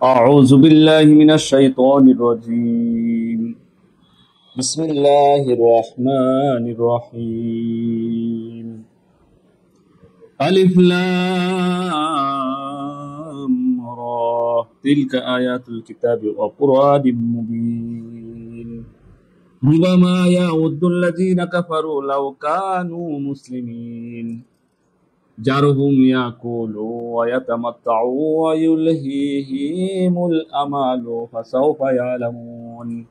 أعوذ بالله من الشيطان الرجيم. بسم الله الرحمن الرحيم. ألف لام را تلك آيات الكتاب وقرآن مبين. ربما يود الذين كفروا لو كانوا مسلمين جرهم يأكلوا ويتمتعوا ويلهيهم الأمل فسوف يعلمون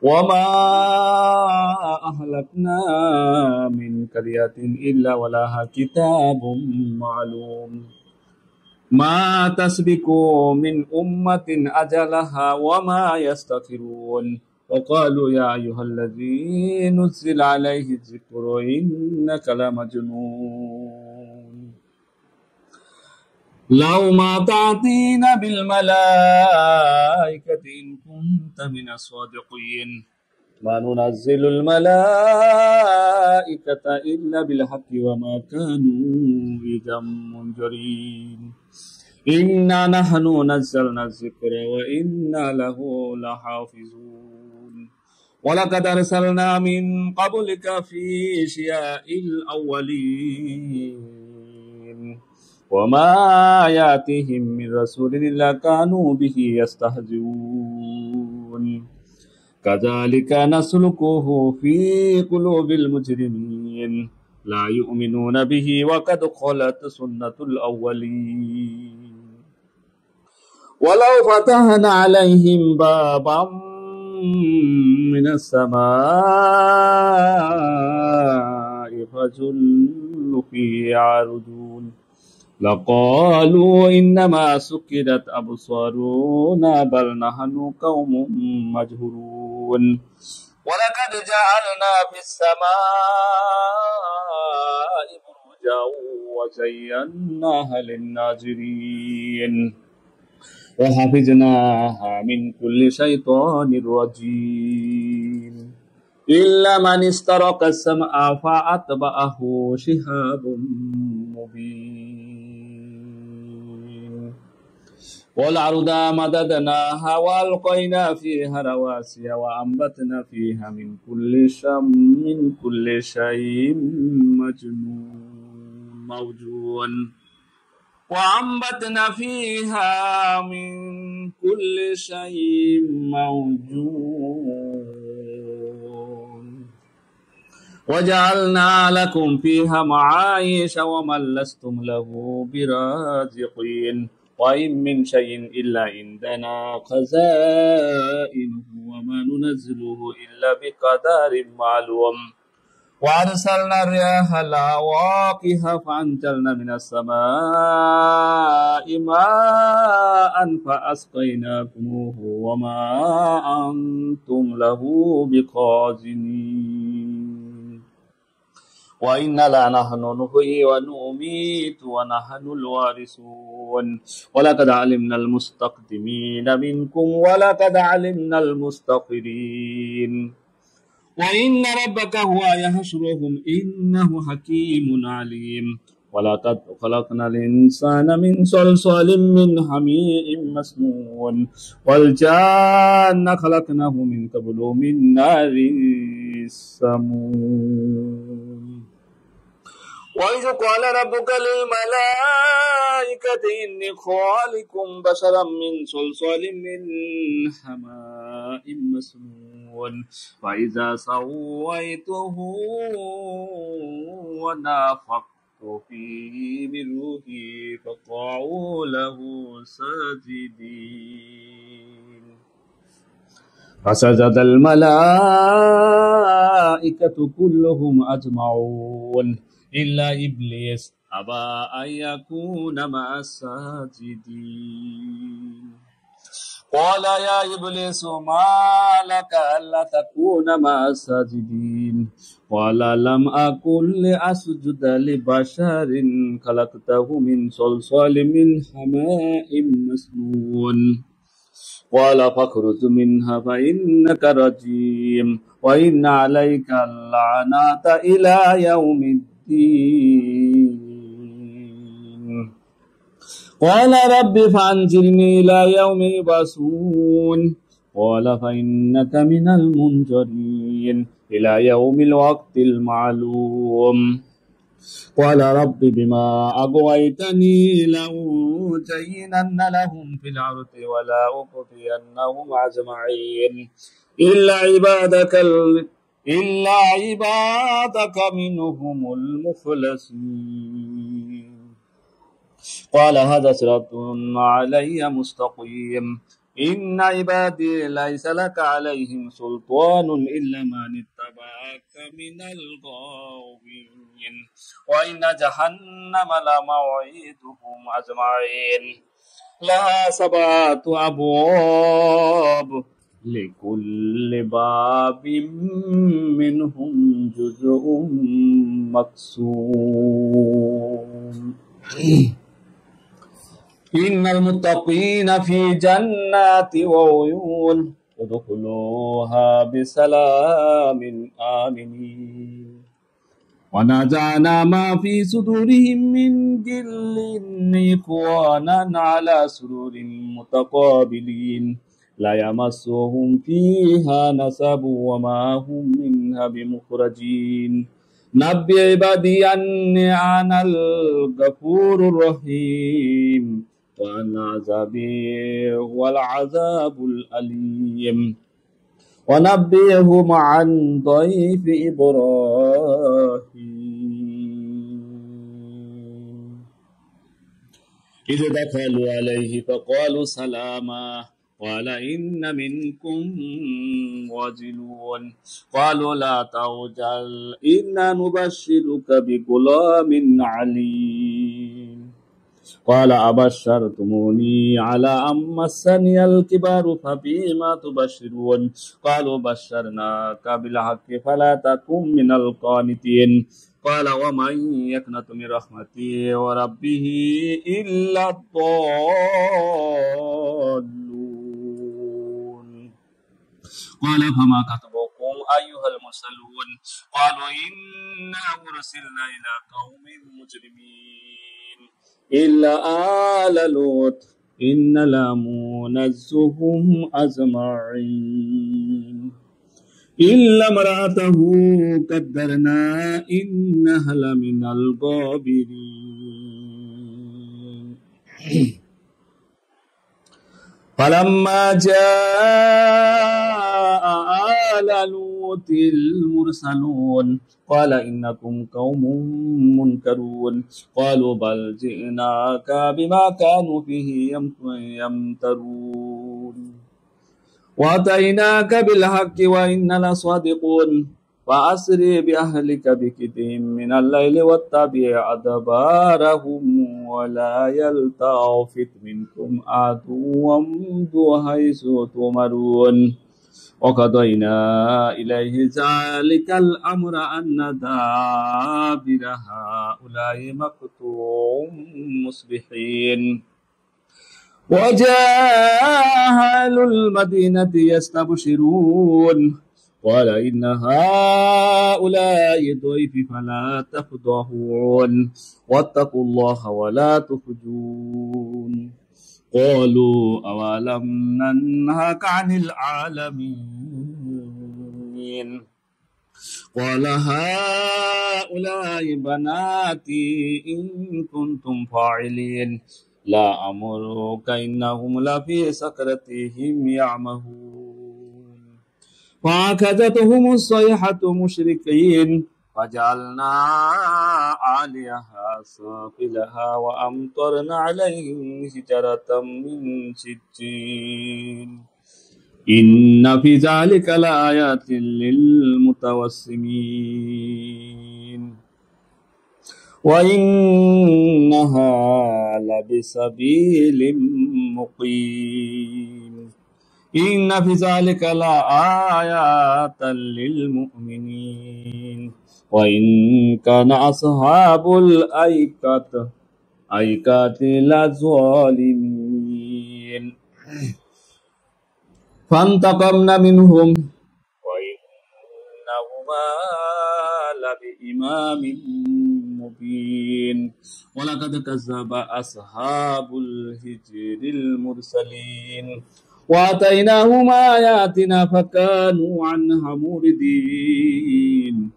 وما أهلكنا من قرية إلا ولها كتاب معلوم ما تسبق من أمة أجلها وما يستغفرون وقالوا يا أيها الذي نزل عليه الذكر إنك لمجنون لو ما تعطينا بالملائكة إن كنت من الصادقين ما ننزل الملائكة إلا بالحق وما كانوا إذا منذرين إنا نحن نزلنا الذكر وإنا له لحافظون ولقد أرسلنا من قبلك في شياء الأولين وما يأتيهم من رسول إلا كانوا به يستهزئون كذلك نسلكه في قلوب المجرمين لا يؤمنون به وقد خلت سنة الأولين ولو فتحنا عليهم بابا من السماء فظلوا فيه يعرجون لقالوا إنما سكرت أبصارنا بل نحن قوم مجهولون ولقد جعلنا في السماء بروجا وزيناها للناظرين وحفظناها من كل شيطان رجيم إلا من استرق السمع فأتبعه شهاب مبين والأرض مددناها وألقينا فيها رواسي وأنبتنا فيها من كل شيء موجود وأنبتنا فيها من كل شيء موجود وجعلنا لكم فيها معايش ومن لستم له برازقين وإن من شيء إلا عندنا خزائنه وما ننزله إلا بقدر معلوم وأرسلنا الرياح لواقح فأنزلنا من السماء ماء فأسقيناكموه وما أنتم له بخازنين وإنا لنحن نحيي ونميت ونحن الوارثون ولقد علمنا المستقدمين منكم ولقد علمنا المستأخرين وإن ربك هو يحشرهم إنه حكيم عليم ولقد خلقنا الإنسان من صلصال من حميء مسنون والجان خلقناه من قبل من نار السموم وإذ قال ربك للملائكة إني خالق بشرا من صلصال من حماء مسنون فإذا سويته ونفخت فيه من روحي فقعوا له ساجدين فسجد الملائكة كلهم أجمعون إلا إبليس أبى أن يكون مع الساجدين قال يا إبليس ما لك ألا تكون مع الساجدين قال لم أكن لأسجد لبشر خلقته من صلصال من حماء مسنون قال فاخرج منها فإنك رجيم وإن عليك اللعنة إلى يوم الدين قال رب فأنظرني إلى يوم يبعثون قال فإنك من المنظرين إلى يوم الوقت المعلوم قال رب بما أغويتني لأزينن لهم في الأرض ولا أغوينهم أجمعين إلا عبادك منهم المخلصين قال هذا صراط علي مستقيم إن عبادي ليس لك عليهم سلطان إلا من اتبعك من الغاوين وإن جهنم لموعدهم أجمعين لها 7 أبواب لكل باب منهم جزء مقسوم إن المتقين في جنات وعيون ادخلوها بسلام آمنين ونزعنا ما في صدورهم من غل إخوانا على سرور متقابلين لا يمسهم فيها نصب وما هم منها بمخرجين نبئ عبادي أني أنا الغفور الرحيم وأن عذابي هو العذاب الأليم ونبئهم عن ضيف إبراهيم إذ دخلوا عليه فقالوا سلاما قال إن منكم وجلون قالوا لا توجل إنا نبشرك بغلام عليم قال أبشرتموني على أن مسني الكبر فبما تبشرون قالوا بشرناك بالحق فلا تكن من القانتين قال ومن يقنط من رحمتي وربه إلا الضالون قال فما خطبكم أيها المرسلون قالوا إنا أرسلنا إلى قوم مجرمين إلا آل لوط إن لمنزهم أجمعين إلا امرأته قدرنا إنها لمن الغابرين فلما جاء آل لوط المرسلون قال إنكم قوم منكرون قالوا بل جئناك بما كانوا فيه يمترون وأتيناك بالحق وإننا لصادقون فأسر بأهلك بقطع من الليل واتبع أدبارهم ولا يلتفت منكم أحد وامضوا حيث تؤمرون وقضينا إليه ذلك الأمر أن دابر هؤلاء مقطوع مصبحين وجاء أهل المدينة يستبشرون قال إن هؤلاء ضيفي فلا تفضحون واتقوا الله ولا تخزون قالوا أولم ننهك عن العالمين قال هؤلاء بناتي إن كنتم فاعلين لا أمرك إنهم لفي سكرتهم يعمهون فأخذتهم الصيحة مشركين فجعلنا عاليها سافلها وأمطرنا عليهم حجارة من سجيل إن في ذلك لآيات للمتوسمين وإنها لبسبيل مقيم إن في ذلك لآيات للمؤمنين وإن كان أصحاب الأيكة لظالمين فانتقمنا منهم وإنهما لبإمام مبين مبين ولقد كذب أصحاب الحجر المرسلين وآتيناهم آياتنا فكانوا عنها معرضين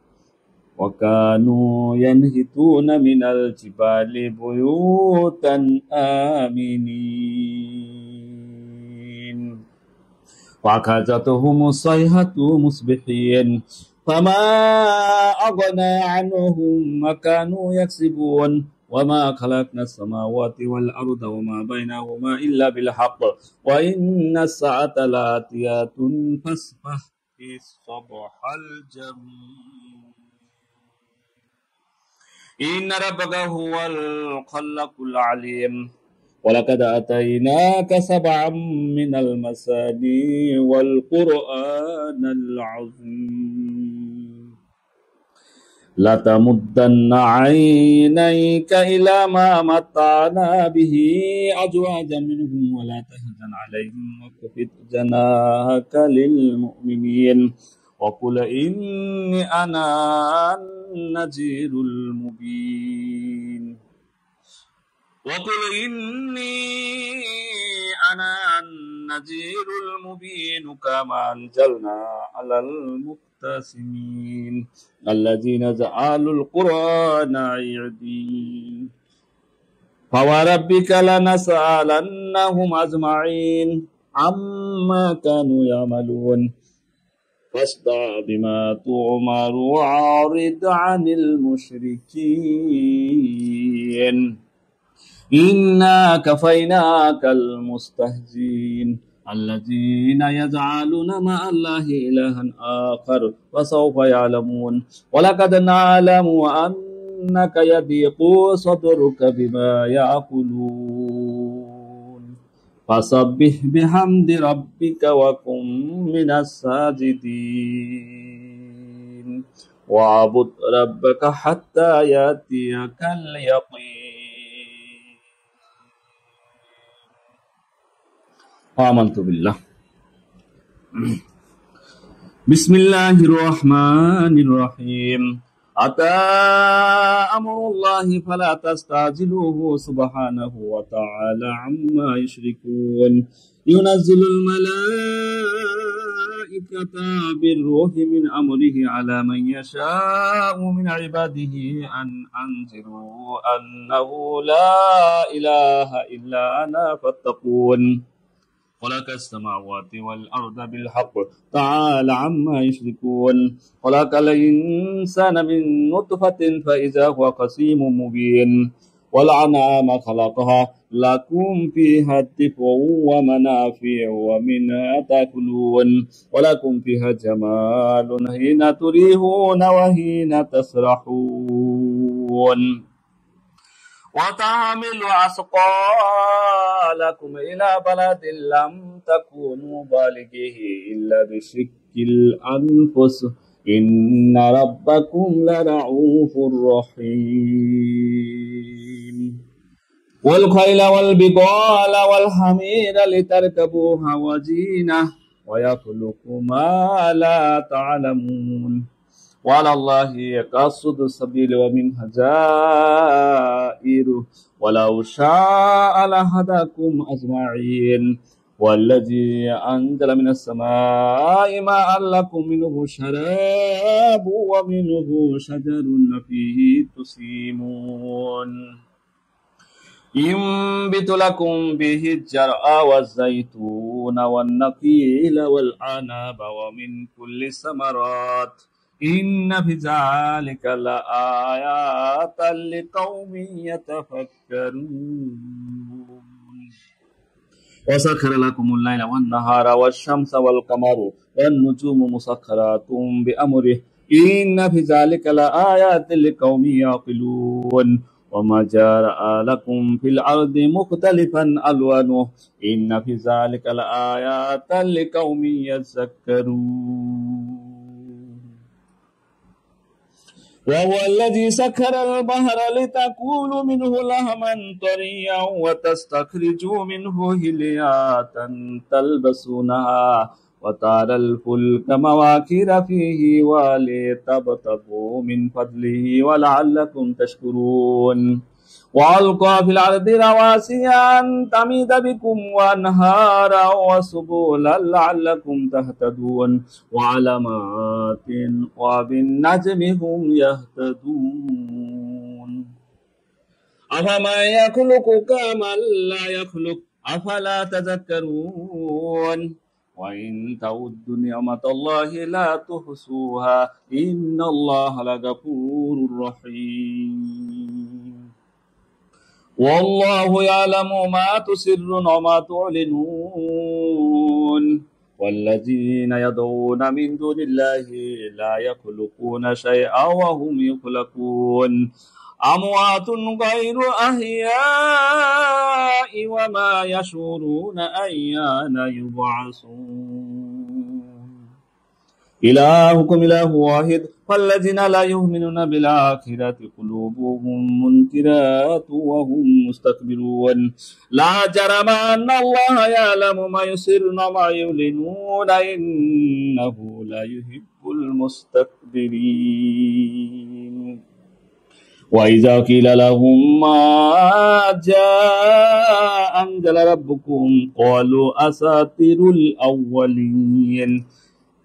وكانوا ينحتون من الجبال بيوتا آمنين فأخذتهم الصيحة مصبحين فما أغنى عنهم ما كانوا يكسبون وما خلقنا السماوات والأرض وما بينهما إلا بالحق وإن الساعة لآتية فاصبح الصبح الجميل إن ربك هو الخلاق العليم ولقد آتيناك سبعا من المثاني والقرآن العظيم لا تمدن عينيك إلى ما متعنا به أزواجا منهم ولا تحزن عليهم وخفض جناحك للمؤمنين وقل إني أنا النذير المبين وقل إني أنا النذير المبين كما أنزلنا على المقتسمين الذين جعلوا القرآن عضين فوربك لنسألنهم أجمعين عما كانوا يعملون فاصدع بما تؤمر وأعرض عن المشركين إنا كفيناك المستهزئين الذين يجعلون مع الله إلها آخر وسوف يعلمون ولقد نعلم أنك يضيق صدرك بما يقولون فسبح بحمد ربك وكن من الساجدين واعبد ربك حتى يأتيك اليقين آمنت بالله بسم الله الرحمن الرحيم أتى أمر الله فلا تستعجلوه سبحانه وتعالى عما يشركون ينزل الملائكة بالروح من أمره على من يشاء من عباده أن أنذروا أنه لا إله إلا أنا فاتقون خلق السماوات والأرض بالحق تعالى عما يشركون خلق الإنسان من نطفة فإذا هو خصيم مبين والأنعام خلقها لكم فيها دفء ومنافع ومنها تأكلون ولكم فيها جمال حين تريحون وحين تسرحون وتحمل أثقالكم إلى بلد لم تكونوا بالغيه إلا بشق الأنفس إن ربكم لرؤوف رحيم والخيل والبغال والحمير لتركبوها وزينة ويخلق ما لا تعلمون وعلى الله قصد السبيل ومنها جائر ولو شاء لهداكم أجمعين والذي أنزل من السماء ماء لكم منه شراب ومنه شجر فيه تسيمون ينبت لكم به الزرع والزيتون والنخيل والعنب ومن كل الثمرات إن في ذلك لآيات لقوم يتفكرون وسخر لكم الليل والنهار والشمس والقمر والنجوم مسخرات بأمره إن في ذلك لآيات لقوم يعقلون وما جرى لكم في الأرض مختلفا ألوانه إن في ذلك لآيات لقوم يذكرون وهو الذي سخر البحر لتأكلوا منه لحما طريا وتستخرجوا منه حلية تلبسونها وترى الفلك مواخر فيه ولتبتغوا من فضله ولعلكم تشكرون وألقى في الأرض رواسي أن تميد بكم وأنهارا وسبلا لعلكم تهتدون وعلامات وبالنجم هم يهتدون أفمن يخلق كمن لا يخلق أفلا تذكرون وإن تعدوا نعمة الله لا تحصوها إن الله لغفور رحيم والله يعلم ما تسرون وما تعلنون والذين يدعون من دون الله لا يخلقون شيئا وهم يخلقون أموات غير أحياء وما يشعرون أيان يبعثون إلهكم إله واحد فالذين لا يؤمنون بالآخرة قلوبهم منكرات وهم مستكبرون لا جرم أن الله يعلم ما يسرون وما يعلنون إنه لا يحب المستكبرين وإذا قيل لهم ما جاء أنزل ربكم قالوا أساطير الأولين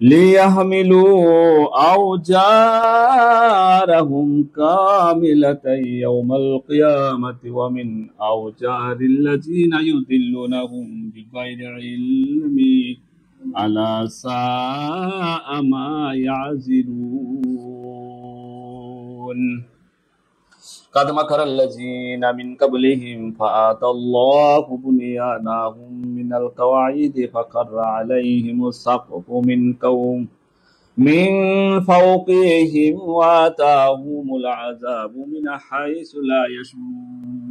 ليحملوا أوزارهم كاملة يوم القيامة ومن أوزار الذين يضلونهم بغير علم ألا ساء ما يعزلون قد مكر الذين من قبلهم فآتى الله بنيانهم من القواعد فخر عليهم السقف من فوقهم وآتاهم العذاب من حيث لا يشعرون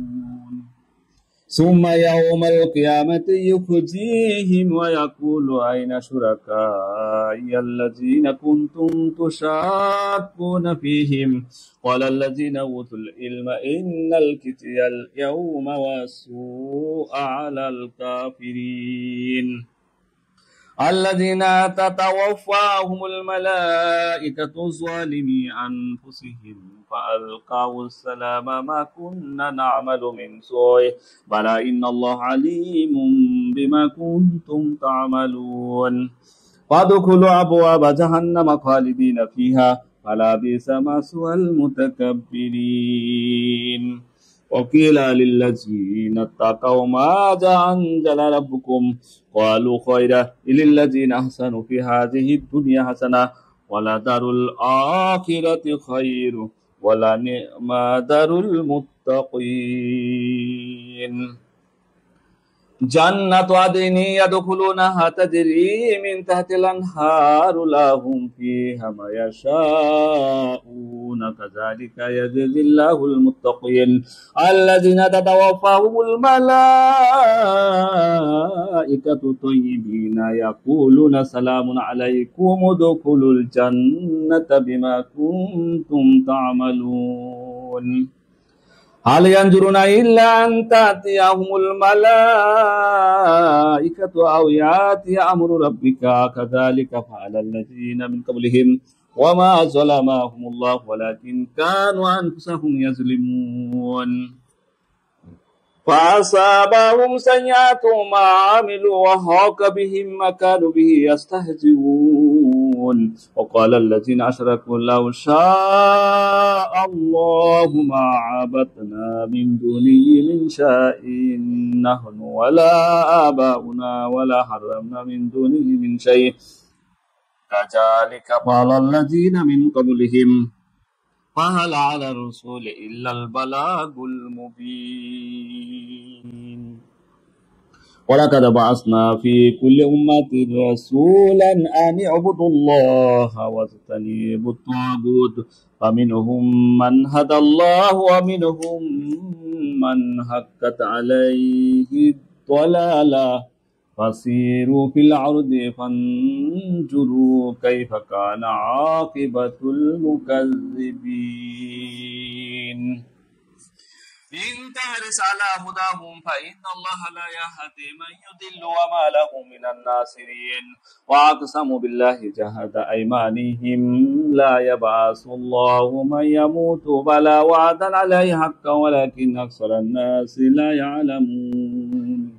ثم يوم القيامة يخزيهم ويقول أين شركائي الذين كنتم تشاكون فيهم قال الذين أوتوا العلم إن الكتي اليوم والسوء على الكافرين الذين تتوفاهم الملائكة ظالمي أنفسهم فألقوا السلام ما كنا نعمل من سوء بلى إن الله عليم بما كنتم تعملون فادخلوا أبواب جهنم خالدين فيها فلا بئس مثوى المتكبرين وقيل للذين اتقوا ماذا أنزل ربكم قالوا خيرا للذين أحسنوا في هذه الدنيا حسنة ولدار الآخرة خير ولنعم دار المتقين جنة عدن يدخلونها تجري من تحت الأنهار لهم فيها ما يشاءون كذلك يجزي الله المتقين الذين تتوفاهم الملائكة طيبين يقولون سلام عليكم ادخلوا الجنة بما كنتم تعملون هل ينظرون إلا أن تأتيهم الملائكة أو يأتي أمر ربك كذلك فعل الذين من قبلهم وما ظلمهم الله ولكن كانوا أنفسهم يظلمون فأصابهم سيئات ما عملوا وحاق بهم ما كانوا به يستهزئون وقال الذين أشركوا لو شاء الله ما عبدنا من دونه من شيء نحن ولا آباؤنا ولا حرمنا من دونه من شيء كذلك قال الذين من قبلهم فهل على الرسول إلا البلاغ المبين ولقد بعثنا في كل أمة رسولا أن اعبدوا الله واجتنبوا الطاغوت فمنهم من هدى الله ومنهم من حقت عليه الضلالة فسيروا في الأرض فانظروا كيف كان عاقبة المكذبين إن تحرص على هداهم فإن الله لا يهدي من يضل وما لهم من الناصرين وأقسموا بالله جهد أيمانهم لا يبعث الله من يموت بلى وعدا عليه حقا ولكن أكثر الناس لا يعلمون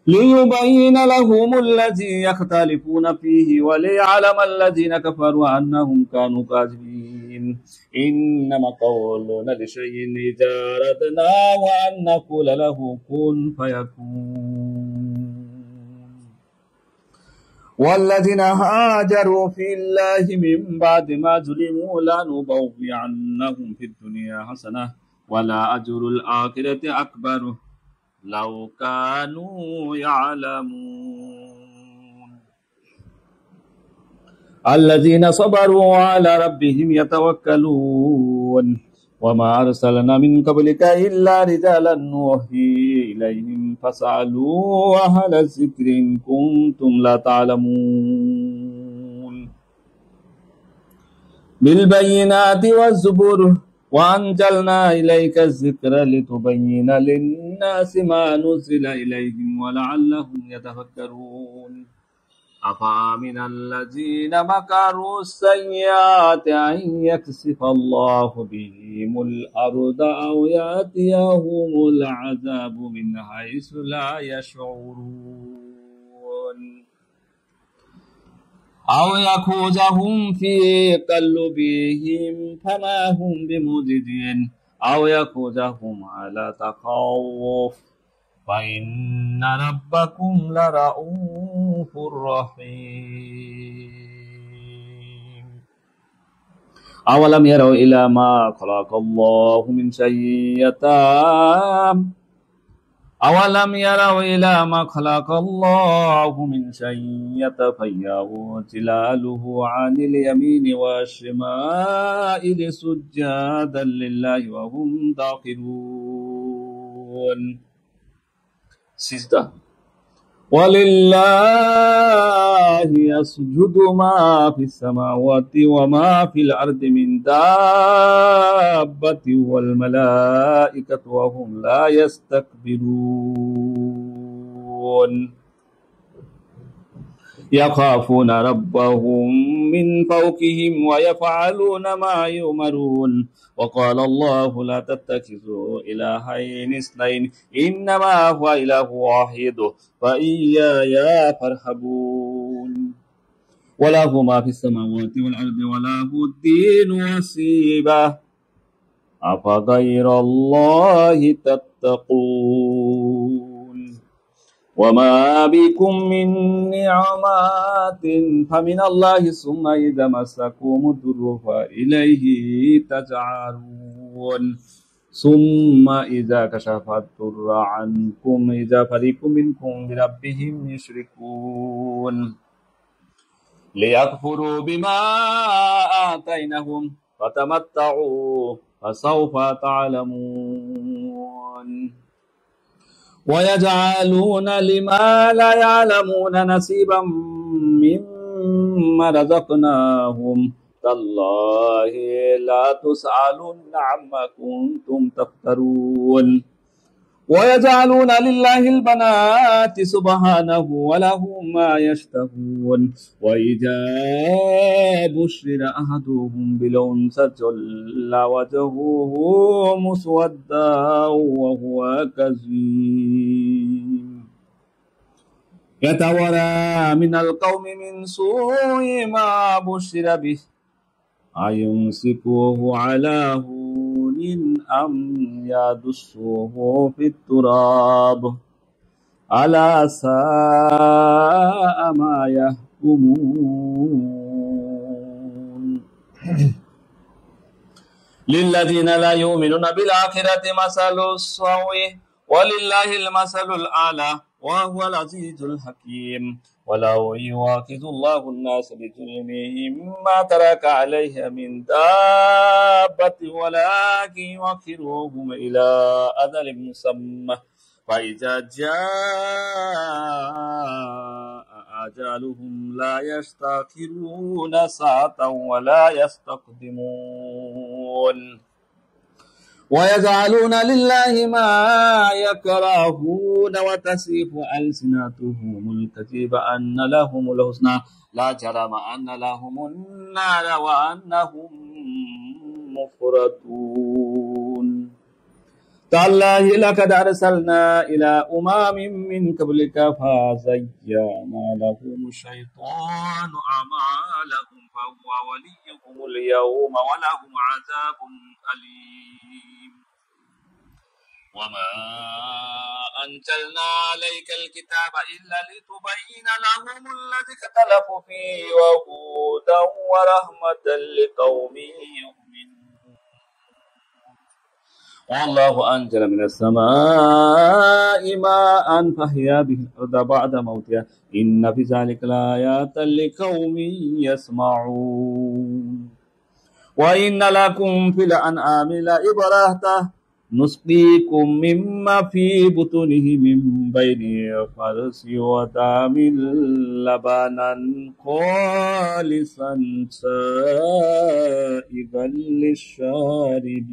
ليبين لهم الذي يختلفون فيه وليعلم الذين كفروا أنهم كانوا كاذبين إنما قولنا لشيء إذا أردناه أن نقول له كن فيكون والذين هاجروا في الله من بعد ما ظلموا لنبوئنهم في الدنيا حسنة ولا أجر الآخرة أكبر لو كانوا يعلمون الذين صبروا على ربهم يتوكلون وما أرسلنا من قبلك إلا رجالا نوحي إليهم فاسألوا أهل الذكر إن كنتم لا تعلمون بالبينات والزبر وأنزلنا إليك الذكر لتبين للناس ما نزل إليهم ولعلهم يتفكرون أفأمن الذين مكروا السيئات أن يكسف الله بهم الأرض أو يأتيهم العذاب من حيث لا يشعرون أو يأخذهم في قلوبهم فما هم بمعجزين أو يأخذهم على تخوف فإن ربكم لرؤوف رحيم أولم يروا إلى ما خلق الله من شيء أولم يروا إلى ما خلق الله من شيء يتفيأ ظلاله عن اليمين والشمائل سجادا لله وهم داخلون سجدة ولله يسجد ما في السماوات وما في الأرض من دابة والملائكة وهم لا يستكبرون يخافون ربهم من فوقهم ويفعلون ما يؤمرون وقال الله لا تتخذوا إلهين اثنين إنما هو إله واحد فإياي فارهبون وله ما في السماوات والأرض وله الدين وصيبة أفغير الله تتقون وما بكم من نعمات فمن الله ثم إذا مسكم الضر فإليه تجعلون ثم إذا كشف الضر عنكم إذا فريق منكم بربهم يشركون ليكفروا بما آتيناهم فتمتعوا فسوف تعلمون ويجعلون لما لا يعلمون نصيبا مما رزقناهم تالله لا تسألن عما كنتم تفترون ويجعلون لله البنات سبحانه ولهم ما يشتهون وإذا بشر أحدهم بالأنثى ظل وجهه مسودا وهو كظيم يتورى من القوم من سوء ما بشر به أيمسكوه على هون أم يدسوه في التراب ألا ساء ما يحكمون للذين لا يؤمنون بالآخرة مثل السوء ولله المثل الأعلى وهو العزيز الحكيم ولو يواخذ الله الناس بظلمهم ما ترك عليها من دابة ولكن يؤخرهم إلى أجل مسمى فإذا جاء أجلهم لا يستأخرون ساعة ولا يستقدمون ويجعلون لله ما يكرهون وتصف ألسنتهم الكذب أن لهم الحسنى لا جرم أن لهم النار وأنهم مفرطون تالله لقد أرسلنا إلى أمم من قبلك فزينا لهم الشيطان أعمالهم فهو وليهم اليوم ولهم عذاب أليم وما أنزلنا عليك الكتاب إلا لتبين لهم الذي اختلفوا فيه وهدى ورحمة لقوم يؤمنون والله أنزل من السماء ماء فأحيا به الأرض بعد موتها إن في ذلك لآيات لقوم يسمعون وإن لكم في الأنعام لعبرة نسقيكم مما في بطونه من بين فرث ودم لبنا خالصا سائغا للشاربين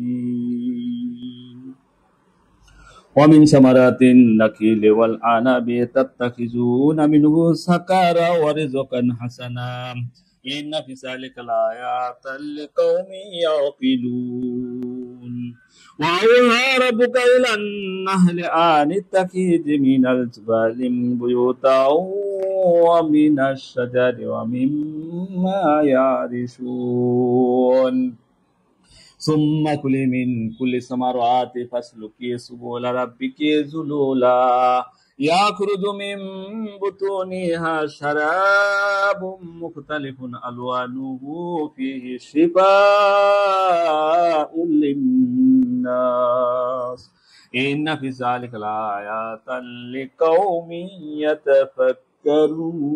ومن ثمرات النخيل والعنب تتخذون منه سكرا ورزقا حسنا إن في ذلك لآيات لقوم يعقلون وأوحى ربك إلى النحل أن اتخذ من الجبال بيوتا ومن الشجر ومما يعرشون ثم كلي من كل الثمرات فاسلكي سبل ربك ذلولا يخرج من بطونها شراب مختلف ألوانه فيه شفاء للناس إن في ذلك لآيات لقوم يتفكرون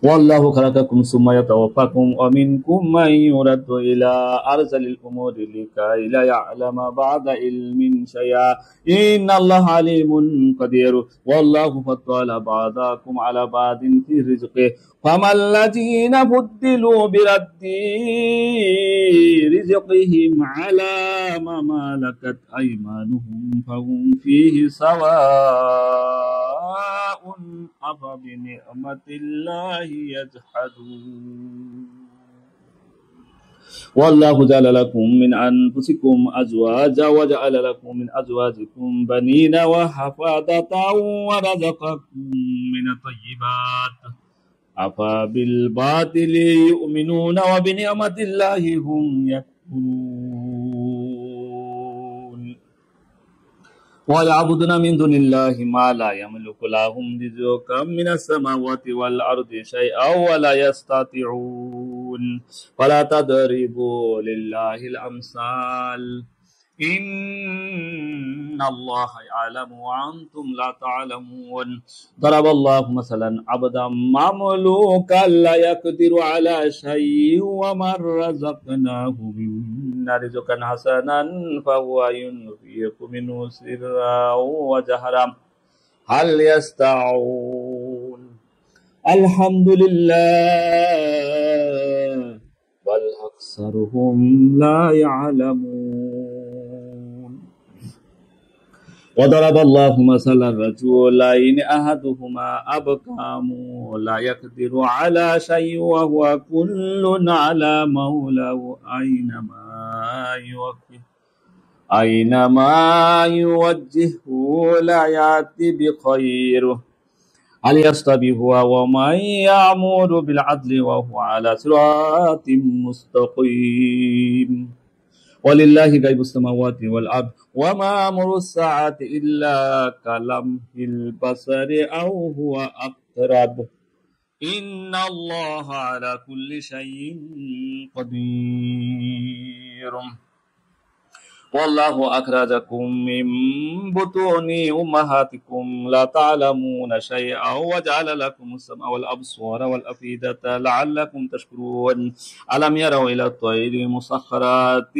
والله خلقكم ثم يتوفاكم ومنكم من يرد إلى أرذل الأمور لكي لا يعلم بعد علم شيئا إن الله عليم قدير والله فضل بعضكم على بعض في رزقه فما الذين بدلوا برد رزقهم على ما ملكت أيمانهم فهم فيه سواء أفبنعمة الله يجحدون والله جعل لكم من أنفسكم أزواجا وجعل لكم من أزواجكم بنين وحفادة ورزقكم من الطيبات أفبالباطل يؤمنون وبنعمة الله هم يكفرون ويعبدون من دون الله ما لا يملك لهم رزقا من السماوات والأرض شيئا ولا يستطيعون فلا تضربوا لله الأمثال إن الله يعلم وأنتم لا تعلمون ضرب الله مثلا عبدا مملوكا لا يقدر على شيء ومن رزقناه منا رزقا حسنا فهو ينفق منه سرا وجهرا هل يستطيعون الحمد لله بل أكثرهم لا يعلمون وضرب الله مثلا رجلين أحدهما أبكم لا يقدر على شيء وهو كل على مولاه أينما يوجهه لا يأتي بخير هل يستوي هو ومن يأمر بالعدل وهو على صراط مستقيم ولله غيب السماوات والأرض وما أمر الساعة إلا كلمح البصر أو هو أقرب إن الله على كل شيء قدير والله أخرجكم من بطون أمهاتكم لا تعلمون شيئا وجعل لكم السمع والأبصار والأفئدة لعلكم تشكرون ألم يروا إلى الطير مسخرات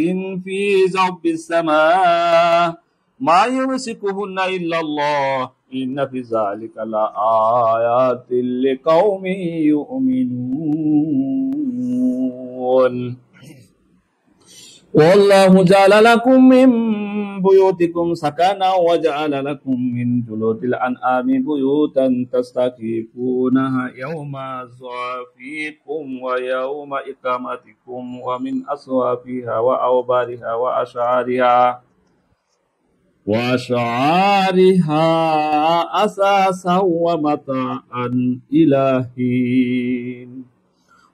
في جوف السماء ما يمسكهن إلا الله إن في ذلك لآيات لقوم يؤمنون والله جعل لكم من بيوتكم سكنا وجعل لكم من جلود الأنعام بيوتا تستخفونها يوم ظعفكم ويوم إقامتكم ومن أصوافها وأوبارها وأشعارها أساسا ومتاعا إلى حين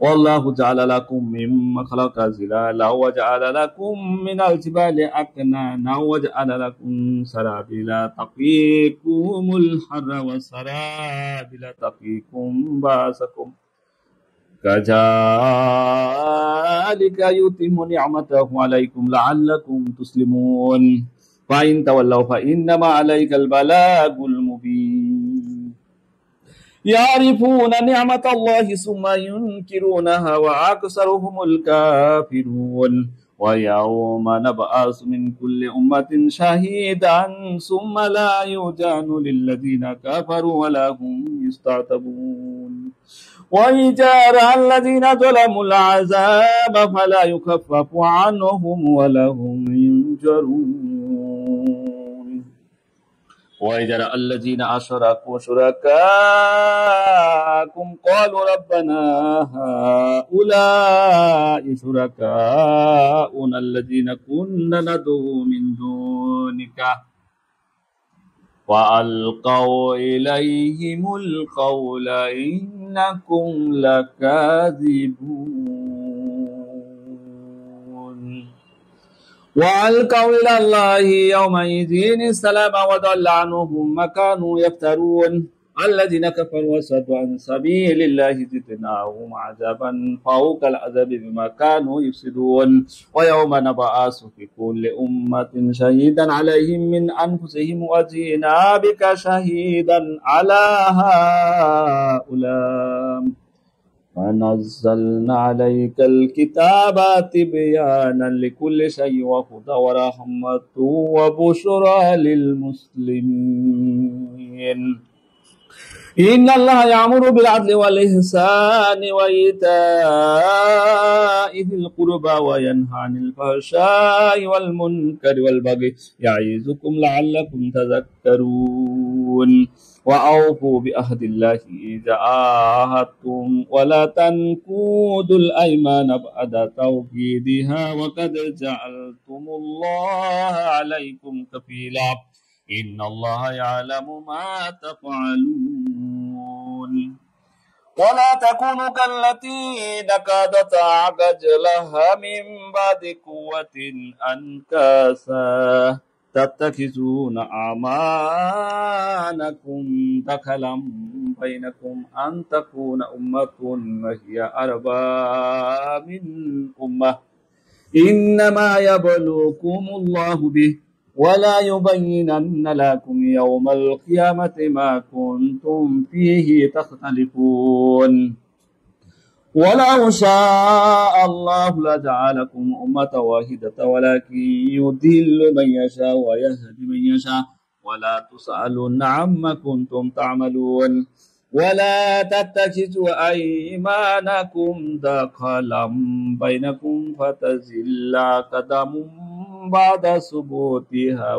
والله جعل لكم مما خلق ظلالا وجعل لكم من الجبال أكنانا وجعل لكم سرابيل تقيكم الحر وسرابيل تقيكم بأسكم كذلك يتم نعمته عليكم لعلكم تسلمون فإن تولوا فإنما عليك البلاغ المبين يعرفون نعمة الله ثم ينكرونها وأكثرهم الكافرون ويوم نبعث من كل أمة شهيدا ثم لا يؤذن للذين كفروا ولا هم يستعتبون وإذا رأى الذين ظلموا العذاب فلا يخفف عنهم ولا هم ينذرون وإذا رأى الذين أشركوا شركاءهم قالوا ربنا هؤلاء شركاؤنا الذين كنا ندعو من دونك وألقوا إليهم القول إنكم لكاذبون وألقوا إلى الله يومئذ السلام وضل عنهم ما كانوا يفترون الذين كفروا وصدوا عن سبيل الله زدناهم عذابا فوق العذاب بما كانوا يفسدون ويوم نبعث في كل أمة شهيدا عليهم من أنفسهم وجئنا بك شهيدا على هؤلاء ونزلنا عليك الكتاب تبيانا لكل شيء وهدى ورحمة وبشرى للمسلمين إن الله يأمر بالعدل والإحسان وإيتاء ذي القربى وينهى عن الفحشاء والمنكر والبغي يعظكم لعلكم تذكرون وأوفوا بعهد الله إذا عاهدتم ولا تنقضوا الأيمان بعد توكيدها وقد جعلتم الله عليكم كفيلا إن الله يعلم ما تفعلون ولا تكونوا كالتي نكثت عجلها من بعد قوة أنكاثا تتخذون أيمانكم دخلا بينكم أن تكون أمة وهي أربى من أمة إنما يبلوكم الله به ولا يبينن لكم يوم القيامة ما كنتم فيه تختلفون ولو شاء الله لجعلكم أمة واحدة ولكن يضل من يشاء ويهدي من يشاء ولا تسألون عما كنتم تعملون ولا تتخذوا أيمانكم دخلا بينكم فتزل قدم بعد ثبوتها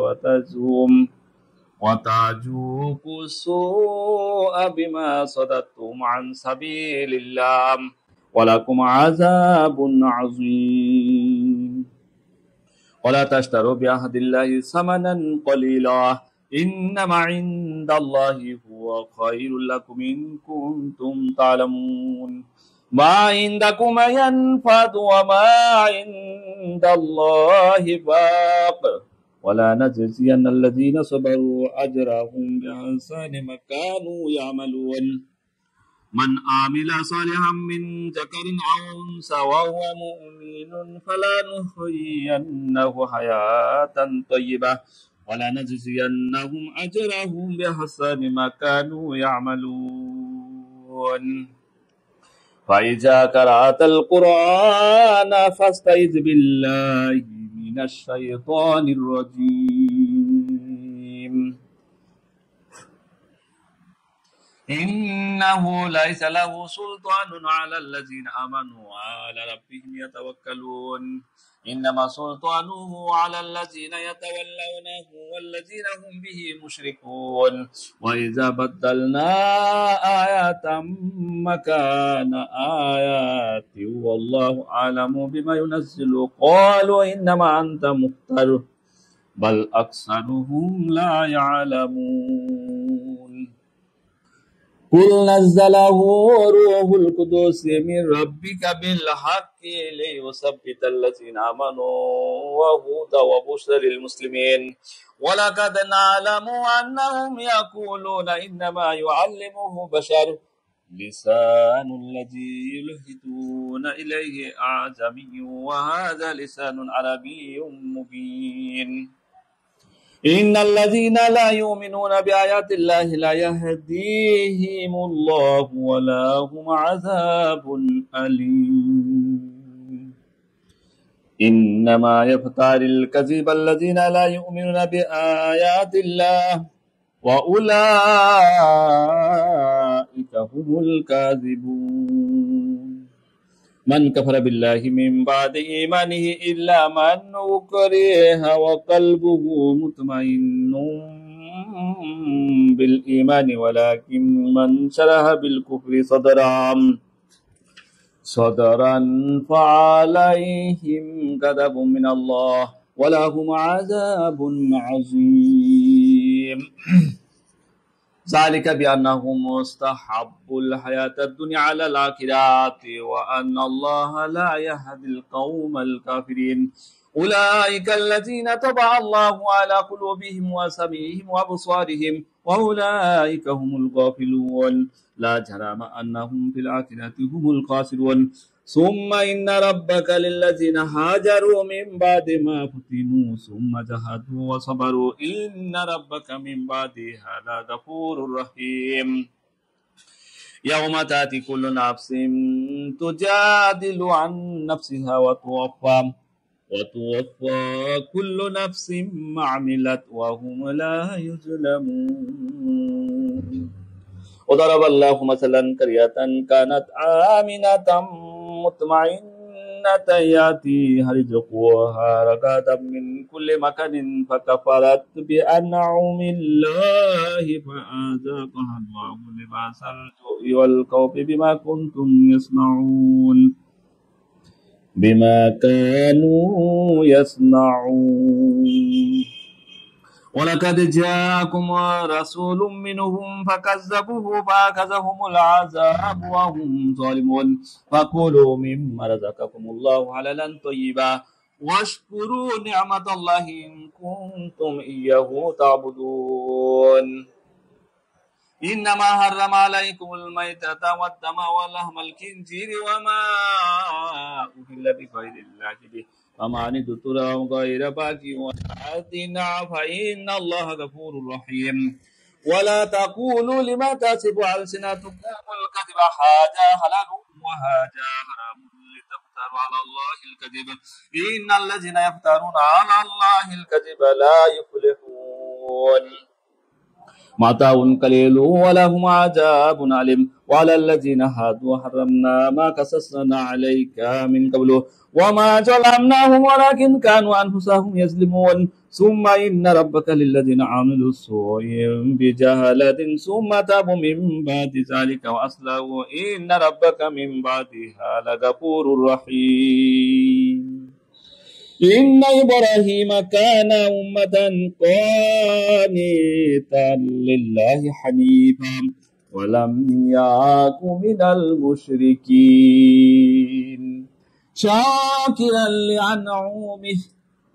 وتذوقوا السوء بما صددتم عن سبيل الله ولكم عذاب عظيم ولا تشتروا بعهد الله ثمنا قليلا إنما عند الله هو خير لكم إن كنتم تعلمون ما عندكم ينفد وما عند الله باق ولا نجزين الذين صبروا أجرهم بأحسن ما كانوا يعملون من عمل صالحا من ذكر أو أنثى وهو مؤمن فلنحيينه حياة طيبة ولا نجزينهم أجرهم بأحسن ما كانوا يعملون فإذا قرأت القرآن فاستعذ بالله من الشيطان الرجيم إنه ليس له سلطان على الذين آمنوا وعلى ربهم يتوكلون إنما سلطانه على الذين يتولونه والذين هم به مشركون وإذا بدلنا آيات مكان آيات والله أعلم بما ينزل قالوا إنما أنت مفتر بل أكثرهم لا يعلمون قل نزله روح القدس من ربك بالحق ليثبت الذين آمنوا وهدى وبشرى للمسلمين ولقد نعلم أنهم يقولون إنما يعلمه بشر لسان الذي يلحدون إليه أعجمي وهذا لسان عربي مبين إن الذين لا يؤمنون بآيات الله لا يهديهم الله ولا هم عذاب أليم إنما يفتر الكذب الذين لا يؤمنون بآيات الله وأولئك هم الكاذبون من كفر بالله من بعد إيمانه إلا من أكره وقلبه مطمئن بالإيمان ولكن من شرح بالكفر صدرا فعليهم غضب من الله ولهم عذاب عظيم ذلك بأنهم مستحبوا الحياة الدنيا على الآخرة وأن الله لا يهدي القوم الكافرين أولئك الذين طبع الله على قلوبهم وسمعهم وأبصارهم وأولئك هم الغافلون لا جرم أنهم في الآخرة هم الخاسرون ثم إن ربك للذين هاجروا من بعد ما فتنوا ثم جاهدوا وصبروا إن ربك من بعدها لغفور رحيم يوم تأتي كل نفس تجادل عن نفسها وتوفى كل نفس ما عملت وهم لا يظلمون وضرب الله مثلا قرية كانت آمنة مطمئنة يأتيها رزقها رغدا من كل مكان فكفرت بأنعم الله فأذاقها الله لباس الجوع والخوف بما كانوا يصنعون ولقد جاءكم رسول منهم فكذبوه فأخذهم العذاب وهم ظالمون فكلوا مما رزقكم الله حلالا طيبا واشكروا نعمة الله إن كنتم إياه تعبدون إنما حرم عليكم الميتة والدم ولحم الخنزير وما أهل بغير الله به فمن اضطر غير باغ ولا عاد فإن الله غفور رحيم ولا تقولوا لما تصف ألسنتكم الكذب هذا حلال وهذا حرام لتفتروا على الله الكذب إن الذين يفترون على الله الكذب لا يفلحون متاع قليل ولهم عذاب أليم وعلى الذين هادوا حرمنا ما قصصنا عليك من قبل وما ظلمناهم ولكن كانوا أنفسهم يظلمون ثم إن ربك للذين عملوا السوء بجهالة ثم تابوا من بعد ذلك وأصلحوا إن ربك من بعدها لغفور رحيم إن إبراهيم كان أمة قانتا لله حنيفا ولم يك من المشركين شاكرا لأنعمه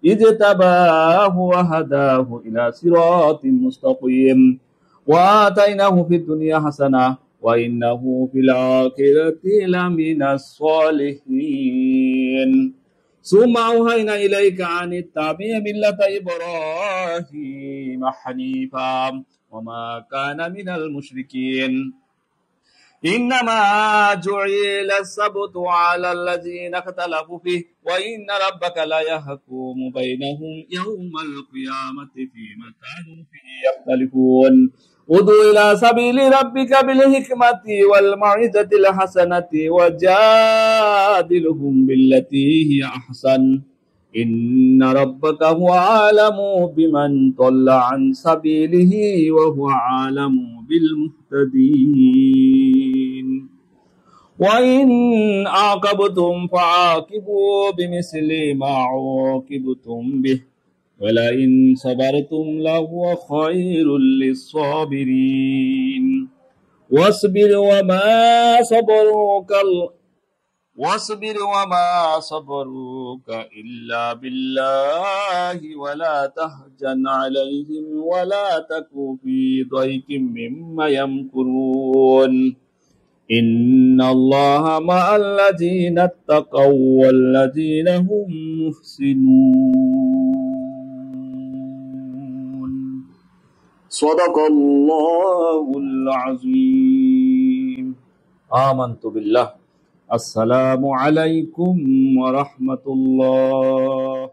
اجتباه وهداه إلى صراط مستقيم وآتيناه في الدنيا حسنة وإنه في الآخرة لمن الصالحين ثم أوحينا إليك أن اتبع ملة إبراهيم حنيفا وما كان من المشركين إنما جعل السبت على الذين اختلفوا فيه وإن ربك لا يحكم بينهم يوم القيامة فيما كانوا فيه يختلفون ادع إلى سبيل ربك بالحكمة والموعظة الحسنة وجادلهم بالتي هي أحسن إن ربك هو أعلم بمن ضل عن سبيله وهو أعلم بالمهتدين وإن عاقبتم فعاقبوا بمثل ما عوقبتم به ولئن صبرتم لهو خير للصابرين واصبر وما صبروك إلا بالله ولا تهجن عليهم ولا تك في ضيق مما يمكرون إن الله مع الذين اتقوا والذين هم محسنون صدق الله العظيم آمنت بالله السلام عليكم ورحمة الله